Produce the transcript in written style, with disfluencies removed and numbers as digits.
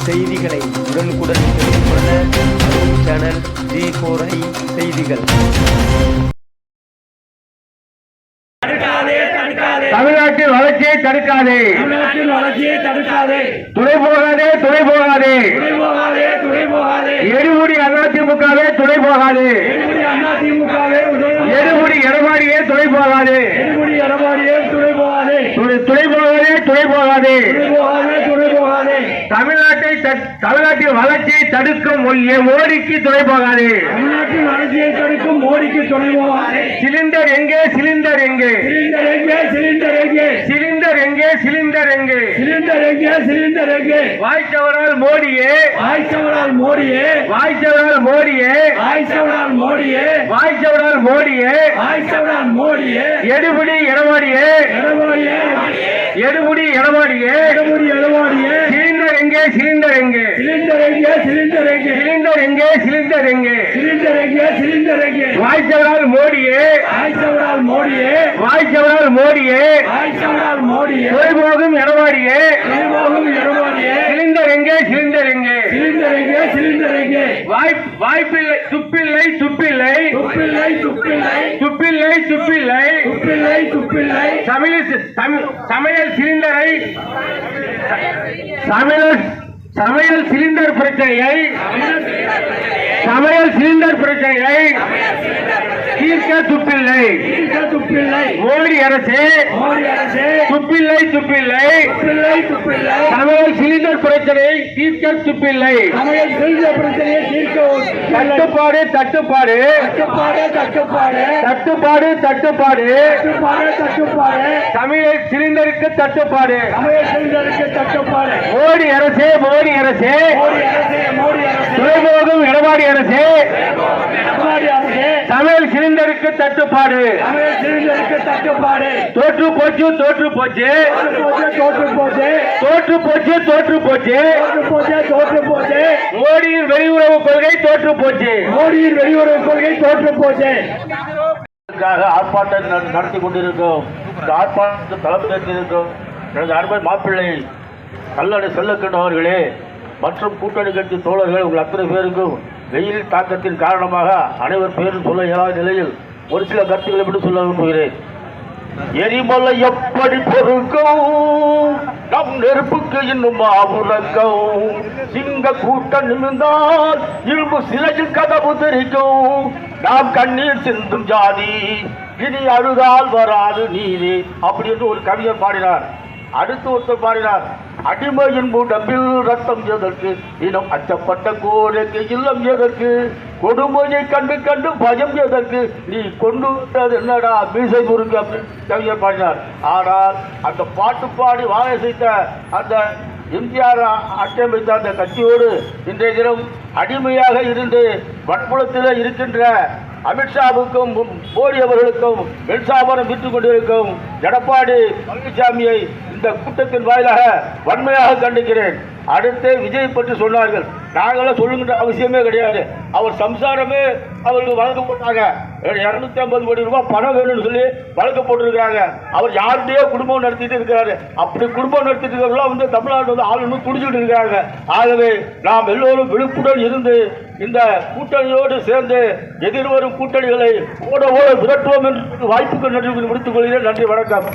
செய்திகளை உடனுக்குடன் தெரிந்து கொள்ள சேனல் G4I செய்திகள். தமிழ்நாட்டின் வளர்ச்சியை தடுக்காதே, துணை போகாதே, துணை போகாதே, எடுமுடி அதிமுகவே துணை போகாதே, எடுமுடி எடப்பாடியே துணை போகாதே, துணை போகாதே, துணை போகாதே. தமிழ்நாட்டின் வளர்ச்சியை தடுக்கும் மோடிக்கு துணை போகாதே. சிலிண்டர் எங்கே, சிலிண்டர் எங்கே, சிலிண்டர் எங்கே, சிலிண்டர் எங்கே, சிலிண்டர் எங்கே, சிலிண்டர் எங்கே, சிலிண்டர் எங்கே. வாய்ச்சவரால் மோடியே, வாய்ச்சவரால் மோடியே, வாய்ச்சவரால் மோடியே, வாய்ச்சவரால் மோடியே, வாய்ச்சவரால் மோடியே, வாய்ச்சவரால் மோடியே. எடுபடி எடப்பாடியே, எடப்பாடியே, எடுபடி எடப்பாடியே, எடுபடி எடப்பாடியே. சிலிண்டர் எங்கே, சிலிண்டர் எங்கே, சிலிண்டர் எங்கே, சிலிண்டர் எங்கே, சிலிண்டர் எங்கே, சிலிண்டர் எங்கே, சிலிண்டர் எங்கே, சிலிண்டர் எங்கே. வாய்ச்சவரால் மோடியே, வாய்ச்சவரால் மோடியே, வாய்ச்சவரால் மோடியே, வாய்ச்சவரால் மோடியே. துறைமுகம் எடப்பாடியே, துறைமுகம் எடப்பாடியே. சிலிண்டர் எங்கே, சிலிண்டர் எங்கே, சிலிண்டர் எங்கே, சிலிண்டர் எங்கே. வாய்ப்பில்லை, துப்பில்லை, துப்பில்லை, துப்பில்லை, துப்பில்லை, துப்பில்லை, துப்பில்லை, துப்பில்லை, துப்பில்லை. சமையல் சிலிண்டரை, சமையல் சிலிண்டர் பிரச்சனையை, சமையல் சிலிண்டர் பிரச்சனையை தீர்க்க துப்பில்லை, மோடி அரசு துப்பில்லை, துப்பில்லை, சமையல் சிலிண்டர் பிரச்சனையை தீர்க்க துப்பில்லை. தட்டுப்பாடு, தட்டுப்பாடு, தட்டுப்பாடு, தட்டுப்பாடு, சமையல் சிலிண்டருக்கு தட்டுப்பாடு. மோடி அரசு, மோடி அரசு, துறைமுகம் எடப்பாடி அரசு, சமையல் சிலிண்டருக்கு தட்டுப்பாடு. தோற்று போச்சு, தோற்று போச்சு, தோற்று போச்சு, தோற்று போச்சு, தோற்று போச்சு, தோற்று போச்சு. மோடியின் வெளியுறவு கொள்கை தோற்று போச்சு, மோடியின் வெளியுறவு கொள்கை தோற்று போச்சு. ஆர்ப்பாட்டம் நடத்தி கொண்டிருக்கிறோம். இந்த ஆர்ப்பாட்டத்தை தலைமையேற்றிருக்கிறோம் எனது அருமை மாப்பிள்ளை கல்லணை செல்லக்கண்ணு அவர்களே மற்றும் கூட்டணி கட்சி தோழர்கள் உங்கள் அத்தனை பேருக்கும் வெயில் தாக்கத்தின் காரணமாக அனைவர் பேரும் சொல்ல இயலாத நிலையில் ஒரு சில கருத்துக்களை மட்டும் சொல்ல விரும்புகிறேன். எரிமலை எப்படி பொறுக்கும், நம் நெருப்புக்கு இன்னும் ஆவுறக்கும், சிங்க கூட்டம் நிமிர்ந்தால் இரும்பு சிலையில் கதவு தெரிக்கும், நாம் கண்ணீர் சிந்தும் ஜாதி இனி அழுதால் வராது நீதி அப்படி என்று ஒரு கவிஞர் பாடினார். அடுத்து ஒருத்தர் பாடினார், அடிமையின் உடம்பில் ரத்தம் எதற்கு, இனம் அச்சப்பட்ட கோடைக்கு இல்லம் எதற்கு, கொடுமையை கண்டு கண்டு பயம் எதற்கு, நீ கொண்டு என்னடா மீசை முறுக்கு அப்படின்னு கவிஞர் பாடினார். ஆனால் அந்த பாட்டு பாடி வாயசைத்த அந்த எம்ஜிஆர் அட்டமைத்த அந்த கட்சியோடு இன்றைய தினம் அடிமையாக இருந்து வன்புலத்தில் இருக்கின்ற அமித்ஷாவுக்கும் மோடி அவர்களுக்கும் மின்சாரம் விற்றுக் கொண்டிருக்கும் எடப்பாடி பழனிசாமியை இந்த கூட்டத்தின் வாயிலாக வன்மையாக கண்டிக்கிறேன். அடுத்து விஜய் பற்றி சொன்னார்கள். நாங்களாம் சொல்லுங்கிற அவசியமே கிடையாது. அவர் சம்சாரமே அவருக்கு வழக்கு போட்டாங்க. 250 கோடி ரூபாய் பணம் வேணும்னு சொல்லி வழக்கு போட்டிருக்கிறாங்க. அவர் யாருடைய குடும்பம் நடத்திட்டு இருக்கிறாரு. அப்படி குடும்பம் நடத்திட்டு இருக்கிறவங்க தமிழ்நாடு ஆளுநர் துடிச்சுட்டு இருக்கிறாங்க. ஆகவே நாம் எல்லோரும் விழிப்புடன் இருந்து இந்த கூட்டணியோடு சேர்ந்து எதிர்வரும் கூட்டணிகளை ஓட ஓட விரட்டுவோம் என்று வாய்ப்புக்கு நன்றி முடித்துக் கொள்கிறேன். நன்றி, வணக்கம்.